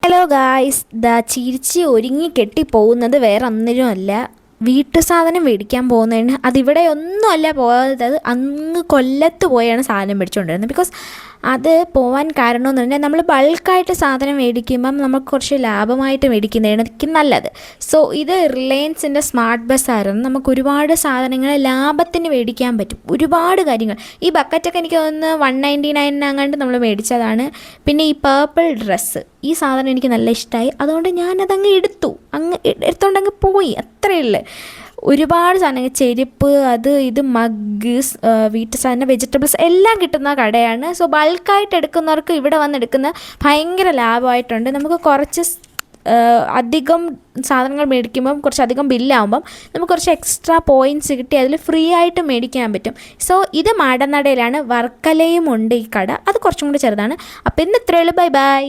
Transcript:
Hello guys, ചിരിച്ച് ഒരുങ്ങി കെട്ടിപ്പോകുന്നത് വേറെ ഒന്നിനുമല്ല, വീട്ടു സാധനം മേടിക്കാൻ പോകുന്നതിന്. അതിവിടെ ഒന്നുമല്ല പോകാത്തത്, അത് അങ്ങ് കൊല്ലത്ത് പോയാണ് സാധനം മേടിച്ചുകൊണ്ടിരുന്നത്. ബിക്കോസ് അത് പോകാൻ കാരണമെന്ന് പറഞ്ഞാൽ നമ്മൾ ബൾക്കായിട്ട് സാധനം മേടിക്കുമ്പം നമുക്ക് കുറച്ച് ലാഭമായിട്ട് മേടിക്കുന്നതായിരിക്കും നല്ലത്. സോ ഇത് റിലയൻസിൻ്റെ സ്മാർട്ട് ബസ്സായിരുന്നു. നമുക്ക് ഒരുപാട് സാധനങ്ങൾ ലാഭത്തിന് മേടിക്കാൻ പറ്റും, ഒരുപാട് കാര്യങ്ങൾ. ഈ ബക്കറ്റൊക്കെ എനിക്ക് തോന്നുന്നു 199 അങ്ങാണ്ട് നമ്മൾ മേടിച്ചതാണ്. പിന്നെ ഈ പേർപ്പിൾ ഡ്രസ്സ്, ഈ സാധനം എനിക്ക് നല്ല ഇഷ്ടമായി, അതുകൊണ്ട് ഞാനതങ്ങ് എടുത്തോണ്ടങ്ങ് പോയി, അത്രയേ ഉള്ളൂ. ഒരുപാട് സാധനങ്ങൾ, ചെരുപ്പ്, അത് ഇത്, മഗ്, വീട്ടു സാധനം, വെജിറ്റബിൾസ് എല്ലാം കിട്ടുന്ന കടയാണ്. സോ ബൾക്കായിട്ട് എടുക്കുന്നവർക്ക് ഇവിടെ വന്ന് എടുക്കുന്ന ഭയങ്കര ലാഭമായിട്ടുണ്ട്. നമുക്ക് കുറച്ച് അധികം സാധനങ്ങൾ മേടിക്കുമ്പം കുറച്ചധികം ബില്ലാകുമ്പം നമുക്ക് കുറച്ച് എക്സ്ട്രാ പോയിൻറ്റ്സ് കിട്ടി അതിൽ ഫ്രീ ആയിട്ട് മേടിക്കാൻ പറ്റും. സോ ഇത് മാടനടയിലാണ്, വർക്കലയും ഉണ്ട് ഈ കട, അത് കുറച്ചും കൂടി ചെറുതാണ്. അപ്പോൾ ഇന്ന് ഇത്രയേ ഉള്ളൂ. Bye bye.